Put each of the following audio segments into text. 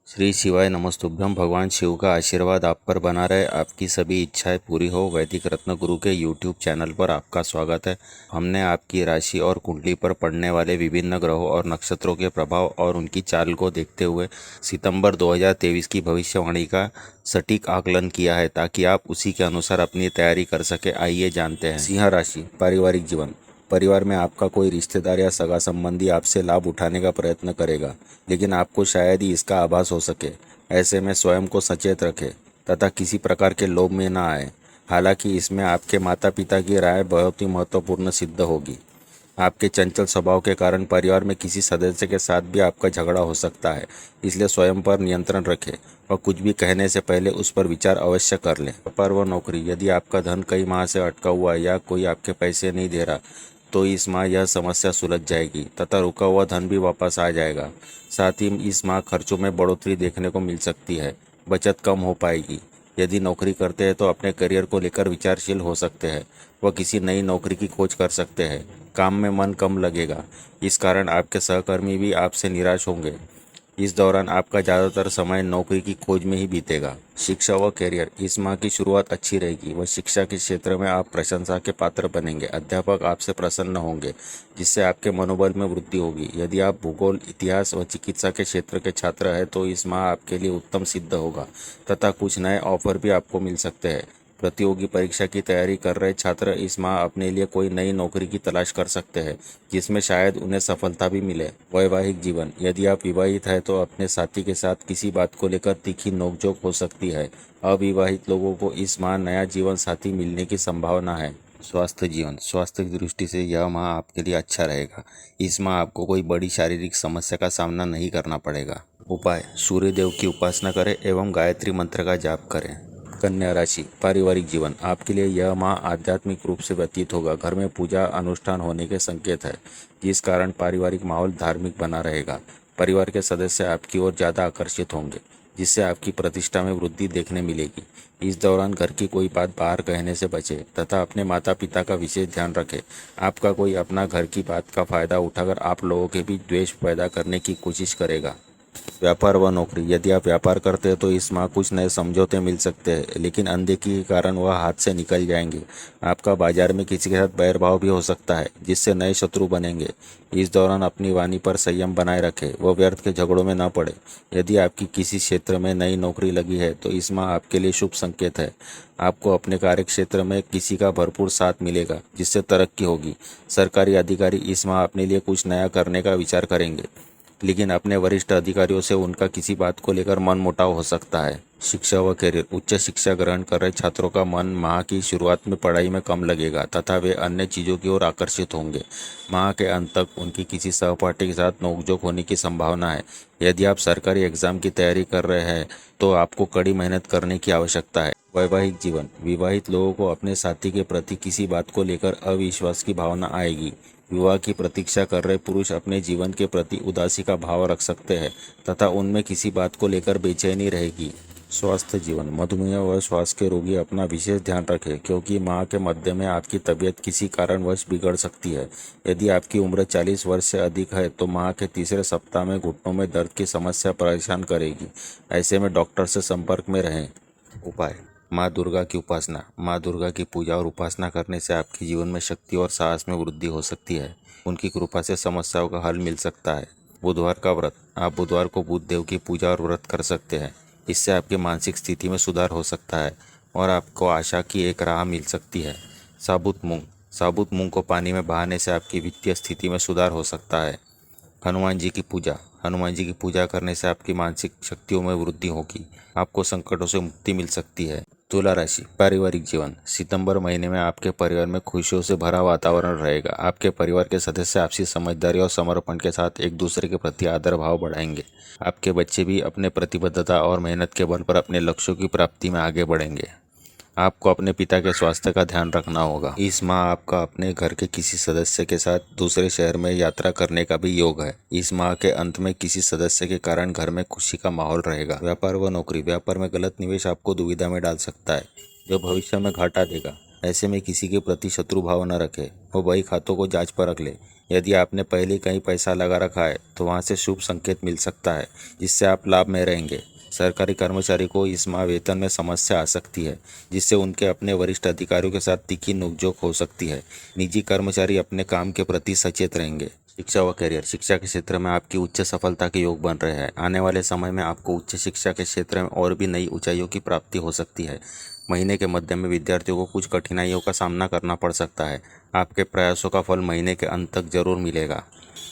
श्री शिवाय नमस्तुभ्यम। भगवान शिव का आशीर्वाद आप पर बना रहे, आपकी सभी इच्छाएं पूरी हो। वैदिक रत्न गुरु के यूट्यूब चैनल पर आपका स्वागत है। हमने आपकी राशि और कुंडली पर पड़ने वाले विभिन्न ग्रहों और नक्षत्रों के प्रभाव और उनकी चाल को देखते हुए सितंबर 2023 की भविष्यवाणी का सटीक आकलन किया है, ताकि आप उसी के अनुसार अपनी तैयारी कर सके। आइए जानते हैं। सिंह राशि, पारिवारिक जीवन। परिवार में आपका कोई रिश्तेदार या सगा संबंधी आपसे लाभ उठाने का प्रयत्न करेगा, लेकिन आपको शायद ही इसका आभास हो सके। ऐसे में स्वयं को सचेत रखें तथा किसी प्रकार के लोभ में ना आए। हालांकि इसमें आपके माता पिता की राय बहुत ही महत्वपूर्ण सिद्ध होगी। आपके चंचल स्वभाव के कारण परिवार में किसी सदस्य के साथ भी आपका झगड़ा हो सकता है, इसलिए स्वयं पर नियंत्रण रखें और कुछ भी कहने से पहले उस पर विचार अवश्य कर लें। व्यापार व नौकरी, यदि आपका धन कई माह से अटका हुआ है या कोई आपके पैसे नहीं दे रहा, तो इस माह यह समस्या सुलझ जाएगी तथा रुका हुआ धन भी वापस आ जाएगा। साथ ही इस माह खर्चों में बढ़ोतरी देखने को मिल सकती है, बचत कम हो पाएगी। यदि नौकरी करते हैं तो अपने करियर को लेकर विचारशील हो सकते हैं व किसी नई नौकरी की खोज कर सकते हैं। काम में मन कम लगेगा, इस कारण आपके सहकर्मी भी आपसे निराश होंगे। इस दौरान आपका ज़्यादातर समय नौकरी की खोज में ही बीतेगा। शिक्षा व करियर, इस माह की शुरुआत अच्छी रहेगी व शिक्षा के क्षेत्र में आप प्रशंसा के पात्र बनेंगे। अध्यापक आपसे प्रसन्न होंगे, जिससे आपके मनोबल में वृद्धि होगी। यदि आप भूगोल, इतिहास व चिकित्सा के क्षेत्र के छात्र हैं तो इस माह आपके लिए उत्तम सिद्ध होगा तथा कुछ नए ऑफर भी आपको मिल सकते हैं। प्रतियोगी परीक्षा की तैयारी कर रहे छात्र इस माह अपने लिए कोई नई नौकरी की तलाश कर सकते हैं, जिसमें शायद उन्हें सफलता भी मिले। वैवाहिक जीवन, यदि आप विवाहित हैं तो अपने साथी के साथ किसी बात को लेकर तीखी नोकझोंक हो सकती है। अविवाहित लोगों को इस माह नया जीवन साथी मिलने की संभावना है। स्वास्थ्य जीवन, स्वास्थ्य की दृष्टि से यह माह आपके लिए अच्छा रहेगा। इस माह आपको कोई बड़ी शारीरिक समस्या का सामना नहीं करना पड़ेगा। उपाय, सूर्य देव की उपासना करें एवं गायत्री मंत्र का जाप करें। कन्या राशि, पारिवारिक जीवन, आपके लिए यह माह आध्यात्मिक रूप से व्यतीत होगा। घर में पूजा अनुष्ठान होने के संकेत है, जिस कारण पारिवारिक माहौल धार्मिक बना रहेगा। परिवार के सदस्य आपकी ओर ज़्यादा आकर्षित होंगे, जिससे आपकी प्रतिष्ठा में वृद्धि देखने मिलेगी। इस दौरान घर की कोई बात बाहर कहने से बचें तथा अपने माता पिता का विशेष ध्यान रखें। आपका कोई अपना घर की बात का फायदा उठाकर आप लोगों के बीच द्वेष पैदा करने की कोशिश करेगा। व्यापार व नौकरी, यदि आप व्यापार करते हैं तो इस माह कुछ नए समझौते मिल सकते हैं, लेकिन अनदेखी के कारण वह हाथ से निकल जाएंगे। आपका बाजार में किसी के साथ बैरभाव भी हो सकता है, जिससे नए शत्रु बनेंगे। इस दौरान अपनी वाणी पर संयम बनाए रखें, वह व्यर्थ के झगड़ों में न पड़े। यदि आपकी किसी क्षेत्र में नई नौकरी लगी है तो इस माह आपके लिए शुभ संकेत है। आपको अपने कार्य क्षेत्र में किसी का भरपूर साथ मिलेगा, जिससे तरक्की होगी। सरकारी अधिकारी इस माह अपने लिए कुछ नया करने का विचार करेंगे, लेकिन अपने वरिष्ठ अधिकारियों से उनका किसी बात को लेकर मनमुटाव हो सकता है। शिक्षा व करियर, उच्च शिक्षा ग्रहण कर रहे छात्रों का मन माह की शुरुआत में पढ़ाई में कम लगेगा तथा वे अन्य चीज़ों की ओर आकर्षित होंगे। माह के अंत तक उनकी किसी सहपाठी के साथ नोकझोंक होने की संभावना है। यदि आप सरकारी एग्जाम की तैयारी कर रहे हैं तो आपको कड़ी मेहनत करने की आवश्यकता है। वैवाहिक जीवन, विवाहित लोगों को अपने साथी के प्रति किसी बात को लेकर अविश्वास की भावना आएगी। विवाह की प्रतीक्षा कर रहे पुरुष अपने जीवन के प्रति उदासी का भाव रख सकते हैं तथा उनमें किसी बात को लेकर बेचैनी रहेगी। स्वास्थ्य जीवन, मधुमेह व श्वास के रोगी अपना विशेष ध्यान रखें, क्योंकि माह के मध्य में आपकी तबीयत किसी कारणवश बिगड़ सकती है। यदि आपकी उम्र 40 वर्ष से अधिक है तो माह के तीसरे सप्ताह में घुटनों में दर्द की समस्या परेशान करेगी। ऐसे में डॉक्टर से संपर्क में रहें। उपाय, माँ दुर्गा की उपासना, माँ दुर्गा की पूजा और उपासना करने से आपके जीवन में शक्ति और साहस में वृद्धि हो सकती है। उनकी कृपा से समस्याओं का हल मिल सकता है। बुधवार का व्रत, आप बुधवार को बुध देव की पूजा और व्रत कर सकते हैं। इससे आपकी मानसिक स्थिति में सुधार हो सकता है और आपको आशा की एक राह मिल सकती है। साबुत मूंग, साबुत मूंग को पानी में बहाने से आपकी वित्तीय स्थिति में सुधार हो सकता है। हनुमान जी की पूजा, हनुमान जी की पूजा करने से आपकी मानसिक शक्तियों में वृद्धि होगी। आपको संकटों से मुक्ति मिल सकती है। तुला राशि, पारिवारिक जीवन, सितंबर महीने में आपके परिवार में खुशियों से भरा वातावरण रहेगा। आपके परिवार के सदस्य आपसी समझदारी और समर्पण के साथ एक दूसरे के प्रति आदर भाव बढ़ाएंगे। आपके बच्चे भी अपने प्रतिबद्धता और मेहनत के बल पर अपने लक्ष्यों की प्राप्ति में आगे बढ़ेंगे। आपको अपने पिता के स्वास्थ्य का ध्यान रखना होगा। इस माह आपका अपने घर के किसी सदस्य के साथ दूसरे शहर में यात्रा करने का भी योग है। इस माह के अंत में किसी सदस्य के कारण घर में खुशी का माहौल रहेगा। व्यापार व नौकरी, व्यापार में गलत निवेश आपको दुविधा में डाल सकता है, जो भविष्य में घाटा देगा। ऐसे में किसी के प्रति शत्रु भाव न रखें और बही खातों को जांच पर रख ले। यदि आपने पहले कहीं पैसा लगा रखा है तो वहां से शुभ संकेत मिल सकता है, जिससे आप लाभ में रहेंगे। सरकारी कर्मचारी को इस माह वेतन में समस्या आ सकती है, जिससे उनके अपने वरिष्ठ अधिकारियों के साथ तीखी नोकझोंक हो सकती है। निजी कर्मचारी अपने काम के प्रति सचेत रहेंगे। शिक्षा व करियर। शिक्षा के क्षेत्र में आपकी उच्च सफलता के योग बन रहे हैं। आने वाले समय में आपको उच्च शिक्षा के क्षेत्र में और भी नई ऊंचाइयों की प्राप्ति हो सकती है। महीने के मध्य में विद्यार्थियों को कुछ कठिनाइयों का सामना करना पड़ सकता है। आपके प्रयासों का फल महीने के अंत तक जरूर मिलेगा।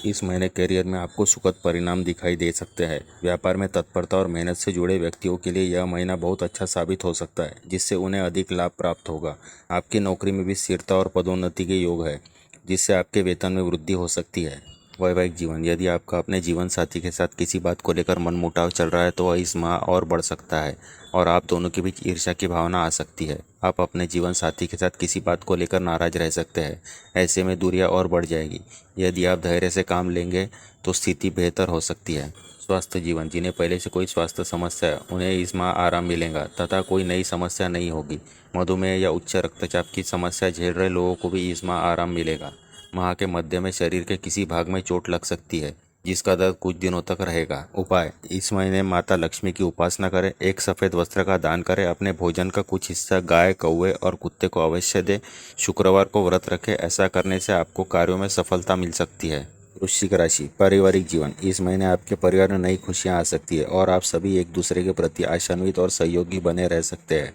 इस महीने करियर में आपको सुखद परिणाम दिखाई दे सकते हैं। व्यापार में तत्परता और मेहनत से जुड़े व्यक्तियों के लिए यह महीना बहुत अच्छा साबित हो सकता है, जिससे उन्हें अधिक लाभ प्राप्त होगा। आपकी नौकरी में भी स्थिरता और पदोन्नति के योग है, जिससे आपके वेतन में वृद्धि हो सकती है। वैवाहिक जीवन। यदि आपका अपने जीवन साथी के साथ किसी बात को लेकर मनमुटाव चल रहा है तो वह इस माह और बढ़ सकता है और आप दोनों के बीच ईर्ष्या की भावना आ सकती है। आप अपने जीवन साथी के साथ किसी बात को लेकर नाराज रह सकते हैं। ऐसे में दूरियां और बढ़ जाएगी। यदि आप धैर्य से काम लेंगे तो स्थिति बेहतर हो सकती है। स्वास्थ्य जीवन। जिन्हें पहले से कोई स्वास्थ्य समस्या है उन्हें इस माह आराम मिलेगा तथा कोई नई समस्या नहीं होगी। मधुमेह या उच्च रक्तचाप की समस्या झेल रहे लोगों को भी इस माह आराम मिलेगा। माह के मध्य में शरीर के किसी भाग में चोट लग सकती है, जिसका दर्द कुछ दिनों तक रहेगा। उपाय। इस महीने माता लक्ष्मी की उपासना करें। एक सफ़ेद वस्त्र का दान करें। अपने भोजन का कुछ हिस्सा गाय, कौवे और कुत्ते को अवश्य दें। शुक्रवार को व्रत रखें। ऐसा करने से आपको कार्यों में सफलता मिल सकती है। वृश्चिक राशि। पारिवारिक जीवन। इस महीने आपके परिवार में नई खुशियां आ सकती है और आप सभी एक दूसरे के प्रति आशान्वित और सहयोगी बने रह सकते हैं।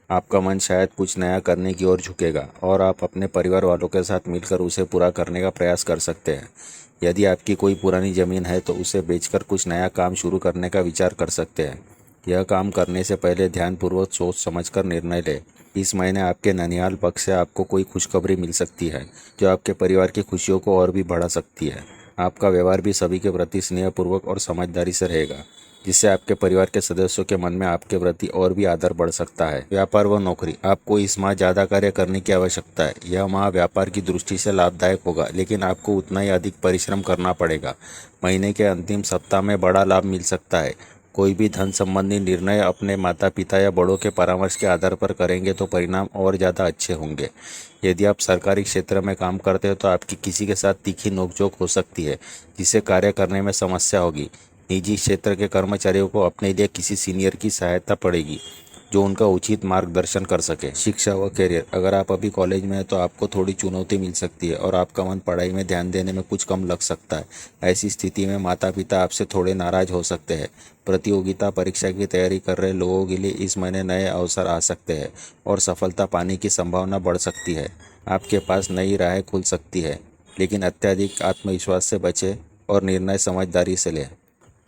आपका मन शायद कुछ नया करने की ओर झुकेगा और आप अपने परिवार वालों के साथ मिलकर उसे पूरा करने का प्रयास कर सकते हैं। यदि आपकी कोई पुरानी ज़मीन है तो उसे बेचकर कुछ नया काम शुरू करने का विचार कर सकते हैं। यह काम करने से पहले ध्यानपूर्वक सोच समझकर निर्णय लें। इस महीने आपके ननिहाल पक्ष से आपको कोई खुशखबरी मिल सकती है, जो आपके परिवार की खुशियों को और भी बढ़ा सकती है। आपका व्यवहार भी सभी के प्रति स्नेहपूर्वक और समझदारी से रहेगा, जिससे आपके परिवार के सदस्यों के मन में आपके प्रति और भी आदर बढ़ सकता है। व्यापार व नौकरी। आपको इस माह ज़्यादा कार्य करने की आवश्यकता है। यह माह व्यापार की दृष्टि से लाभदायक होगा, लेकिन आपको उतना ही अधिक परिश्रम करना पड़ेगा। महीने के अंतिम सप्ताह में बड़ा लाभ मिल सकता है। कोई भी धन संबंधी निर्णय अपने माता पिता या बड़ों के परामर्श के आधार पर करेंगे तो परिणाम और ज़्यादा अच्छे होंगे। यदि आप सरकारी क्षेत्र में काम करते हो तो आपकी किसी के साथ तीखी नोकझोंक हो सकती है, जिससे कार्य करने में समस्या होगी। निजी क्षेत्र के कर्मचारियों को अपने लिए किसी सीनियर की सहायता पड़ेगी, जो उनका उचित मार्गदर्शन कर सके। शिक्षा व करियर। अगर आप अभी कॉलेज में हैं तो आपको थोड़ी चुनौती मिल सकती है और आपका मन पढ़ाई में ध्यान देने में कुछ कम लग सकता है। ऐसी स्थिति में माता पिता आपसे थोड़े नाराज हो सकते हैं। प्रतियोगिता परीक्षा की तैयारी कर रहे लोगों के लिए इस महीने नए अवसर आ सकते हैं और सफलता पाने की संभावना बढ़ सकती है। आपके पास नई राहें खुल सकती है, लेकिन अत्यधिक आत्मविश्वास से बचें और निर्णय समझदारी से लें।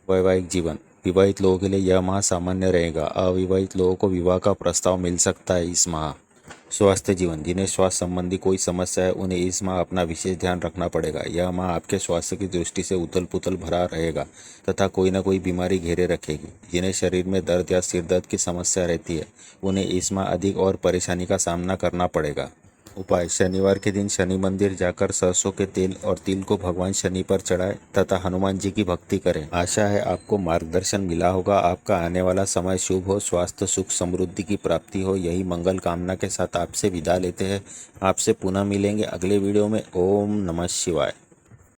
वैवाहिक जीवन। विवाहित लोगों के लिए यह माह सामान्य रहेगा। अविवाहित लोगों को विवाह का प्रस्ताव मिल सकता है इस माह। स्वास्थ्य जीवन। जिन्हें स्वास्थ्य संबंधी कोई समस्या है उन्हें इस माह अपना विशेष ध्यान रखना पड़ेगा। यह माह आपके स्वास्थ्य की दृष्टि से उथल पुथल भरा रहेगा तथा कोई न कोई बीमारी घेरे रखेगी। जिन्हें शरीर में दर्द या सिर दर्द की समस्या रहती है उन्हें इस माह अधिक और परेशानी का सामना करना पड़ेगा। उपाय। शनिवार के दिन शनि मंदिर जाकर सरसों के तेल और तिल को भगवान शनि पर चढ़ाएं तथा हनुमान जी की भक्ति करें। आशा है आपको मार्गदर्शन मिला होगा। आपका आने वाला समय शुभ हो, स्वास्थ्य सुख समृद्धि की प्राप्ति हो, यही मंगल कामना के साथ आपसे विदा लेते हैं। आपसे पुनः मिलेंगे अगले वीडियो में। ओम नमः शिवाय।